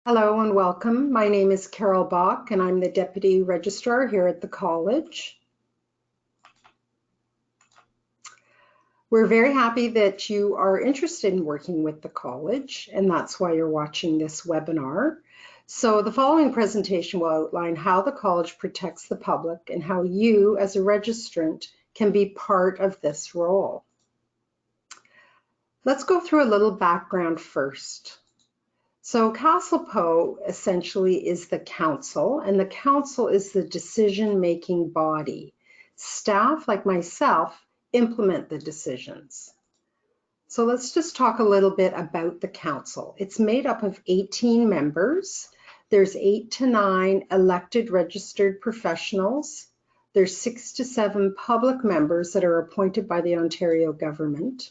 Hello and welcome. My name is Carol Bach and I'm the Deputy Registrar here at the college. We're very happy that you are interested in working with the college, and that's why you're watching this webinar. So the following presentation will outline how the college protects the public and how you as a registrant can be part of this role. Let's go through a little background first. So CastlePo essentially is the council, and the council is the decision-making body. Staff, like myself, implement the decisions. So let's just talk a little bit about the council. It's made up of 18 members. There's 8 to 9 elected registered professionals. There's 6 to 7 public members that are appointed by the Ontario government.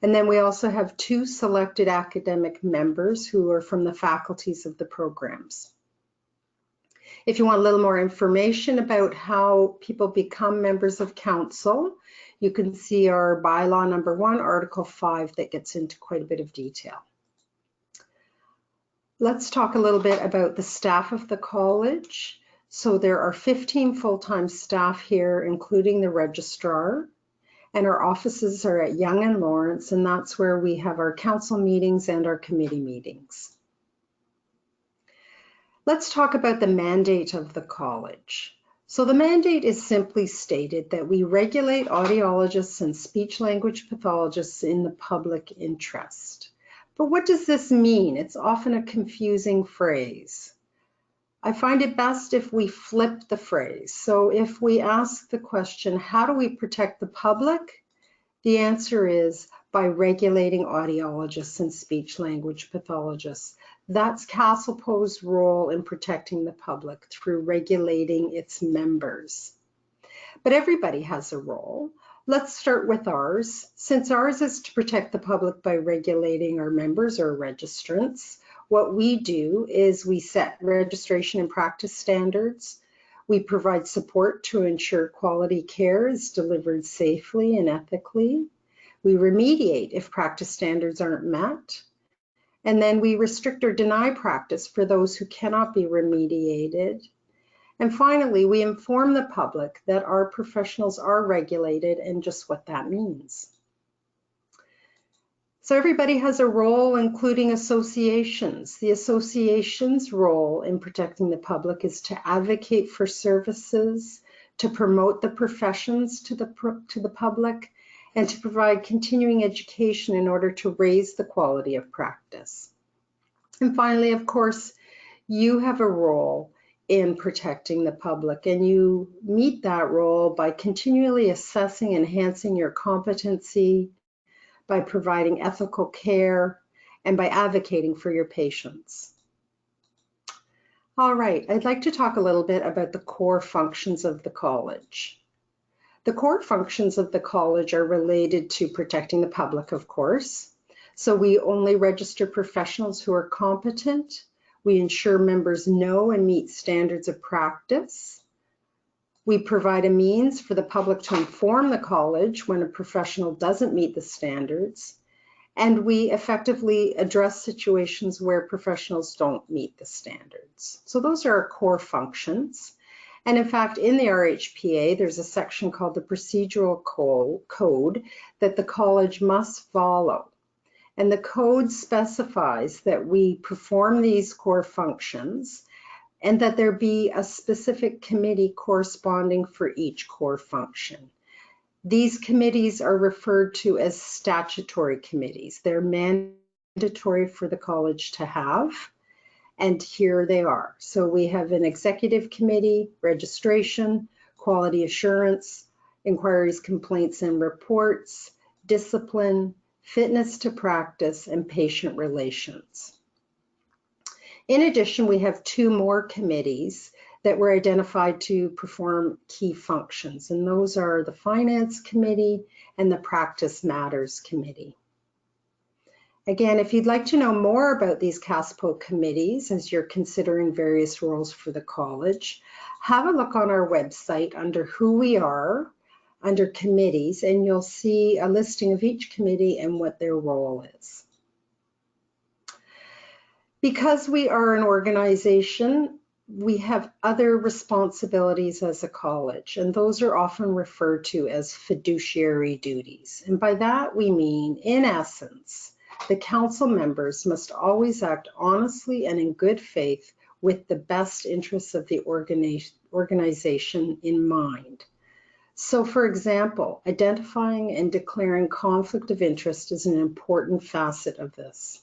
And then we also have 2 selected academic members who are from the faculties of the programs. If you want a little more information about how people become members of council, you can see our bylaw number 1, article 5, that gets into quite a bit of detail. Let's talk a little bit about the staff of the college. So there are 15 full-time staff here, including the registrar. And our offices are at Yonge and Lawrence, and that's where we have our council meetings and our committee meetings. Let's talk about the mandate of the college. So the mandate is simply stated that we regulate audiologists and speech-language pathologists in the public interest. But what does this mean? It's often a confusing phrase. I find it best if we flip the phrase. So if we ask the question, how do we protect the public? The answer is by regulating audiologists and speech-language pathologists. That's CastlePo's role in protecting the public through regulating its members. But everybody has a role. Let's start with ours. Since ours is to protect the public by regulating our members or registrants, what we do is we set registration and practice standards. We provide support to ensure quality care is delivered safely and ethically. We remediate if practice standards aren't met. And then we restrict or deny practice for those who cannot be remediated. And finally, we inform the public that our professionals are regulated and just what that means. So everybody has a role, including associations. The association's role in protecting the public is to advocate for services, to promote the professions to the public, and to provide continuing education in order to raise the quality of practice. And finally, of course, you have a role in protecting the public, and you meet that role by continually assessing, enhancing your competency, by providing ethical care, and by advocating for your patients. All right, I'd like to talk a little bit about the core functions of the college. The core functions of the college are related to protecting the public, of course. So we only register professionals who are competent. We ensure members know and meet standards of practice. We provide a means for the public to inform the college when a professional doesn't meet the standards, and we effectively address situations where professionals don't meet the standards. So those are our core functions. And in fact, in the RHPA, there's a section called the procedural code that the college must follow. And the code specifies that we perform these core functions and that there be a specific committee corresponding for each core function. These committees are referred to as statutory committees. They're mandatory for the college to have, and here they are. So we have an executive committee, registration, quality assurance, inquiries, complaints, and reports, discipline, fitness to practice, and patient relations. In addition, we have 2 more committees that were identified to perform key functions, and those are the Finance Committee and the Practice Matters Committee. Again, if you'd like to know more about these CastlePo committees as you're considering various roles for the college, have a look on our website under Who We Are, under Committees, and you'll see a listing of each committee and what their role is. Because we are an organization, we have other responsibilities as a college, and those are often referred to as fiduciary duties. And by that we mean, in essence, the council members must always act honestly and in good faith with the best interests of the organization in mind. So, for example, identifying and declaring conflict of interest is an important facet of this.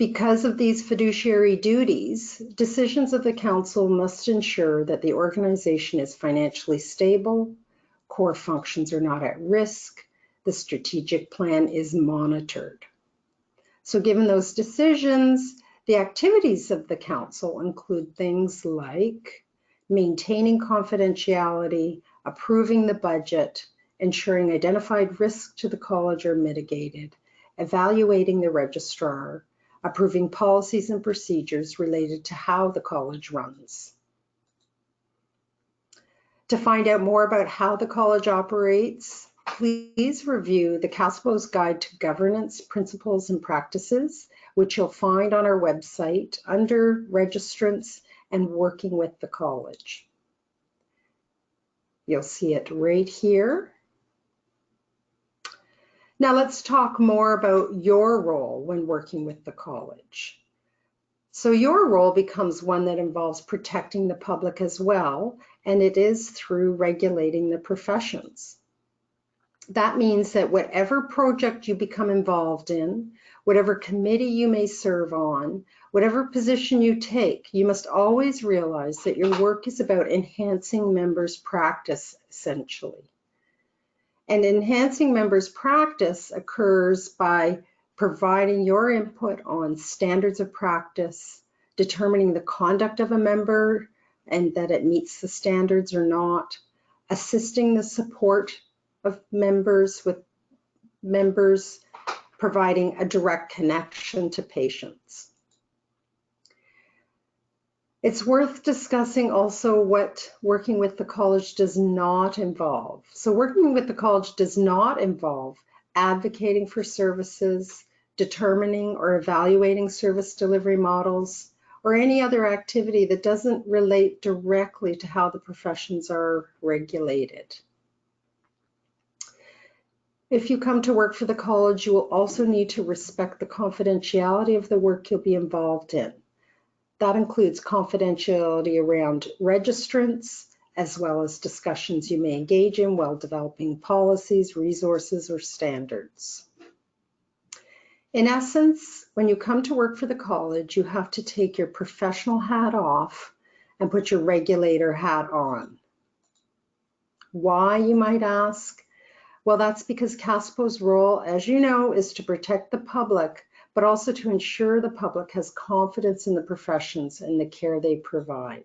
Because of these fiduciary duties, decisions of the council must ensure that the organization is financially stable, core functions are not at risk, the strategic plan is monitored. So given those decisions, the activities of the council include things like maintaining confidentiality, approving the budget, ensuring identified risks to the college are mitigated, evaluating the registrar, approving policies and procedures related to how the college runs. To find out more about how the college operates, please review the CASPO's Guide to Governance Principles and Practices, which you'll find on our website under Registrants and Working with the College. You'll see it right here. Now let's talk more about your role when working with the college. So your role becomes one that involves protecting the public as well, and it is through regulating the professions. That means that whatever project you become involved in, whatever committee you may serve on, whatever position you take, you must always realize that your work is about enhancing members' practice, essentially. And enhancing members' practice occurs by providing your input on standards of practice, determining the conduct of a member and that it meets the standards or not, assisting the support of members with members providing a direct connection to patients. It's worth discussing also what working with the college does not involve. So working with the college does not involve advocating for services, determining or evaluating service delivery models, or any other activity that doesn't relate directly to how the professions are regulated. If you come to work for the college, you will also need to respect the confidentiality of the work you'll be involved in. That includes confidentiality around registrants, as well as discussions you may engage in while developing policies, resources, or standards. In essence, when you come to work for the college, you have to take your professional hat off and put your regulator hat on. Why, you might ask? Well, that's because CASPO's role, as you know, is to protect the public, but also to ensure the public has confidence in the professions and the care they provide.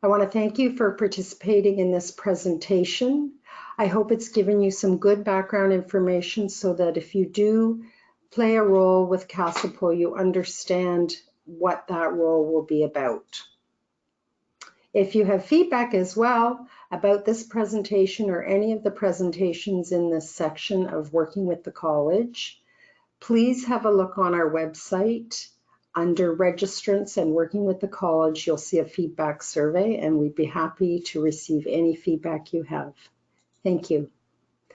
I want to thank you for participating in this presentation. I hope it's given you some good background information so that if you do play a role with CASPO, you understand what that role will be about. If you have feedback as well about this presentation or any of the presentations in this section of Working with the College, please have a look on our website. Under Registrants and Working with the College, you'll see a feedback survey, and we'd be happy to receive any feedback you have. Thank you.